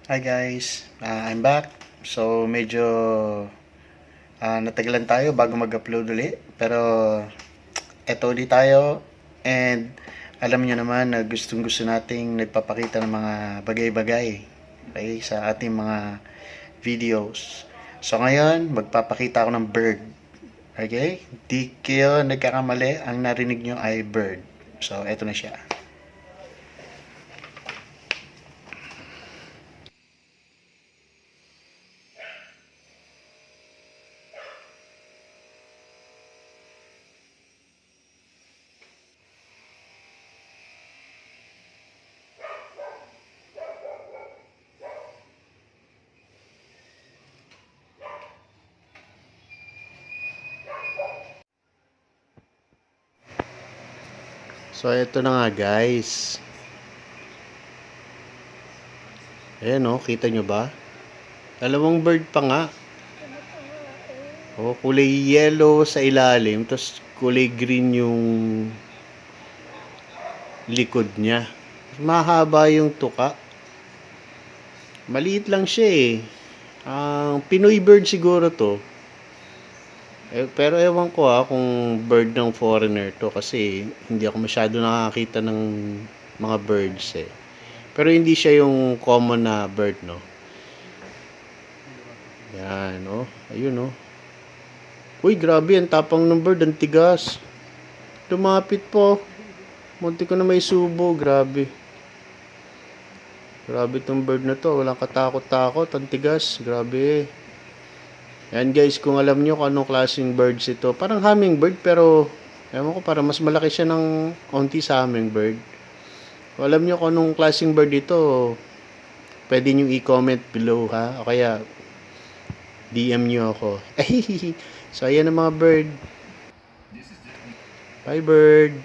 Hi guys, I'm back. So medyo natagalan tayo bago mag-upload ulit. Pero eto ulit tayo and alam niyo naman na gustong gusto nating nagpapakita ng mga bagay-bagay, okay, sa ating mga videos. So ngayon, magpapakita ako ng bird. Okay? Di kayo nagkakamali, ang narinig nyo ay bird. So eto na siya. So eto na nga guys. Ayan o, kita nyo ba? Dalawang bird pa nga. Oh, kulay yellow sa ilalim, tapos kulay green yung likod niya. Mahaba yung tuka. Maliit lang siya eh. Ang Pinoy bird siguro to. Pero ewan ko kung bird ng foreigner to kasi hindi ako masyado nakakita ng mga birds eh. Pero hindi siya yung common na bird, no? Yan, oh. Ayun, oh. Uy, grabe, ang tapang ng bird, ang tigas. Lumapit po. Munti ko na may subo, grabe. Grabe tong bird na to, walang katakot-takot, ang tigas, grabe. Yan guys, kung alam nyo kung anong klaseng birds ito, parang hummingbird pero ewan ko, parang mas malaki siya ng onti sa hummingbird. Kung alam nyo kung anong klaseng bird ito, pwede nyo i-comment below ha, o kaya DM nyo ako. So ayan ang mga bird. Bye bird.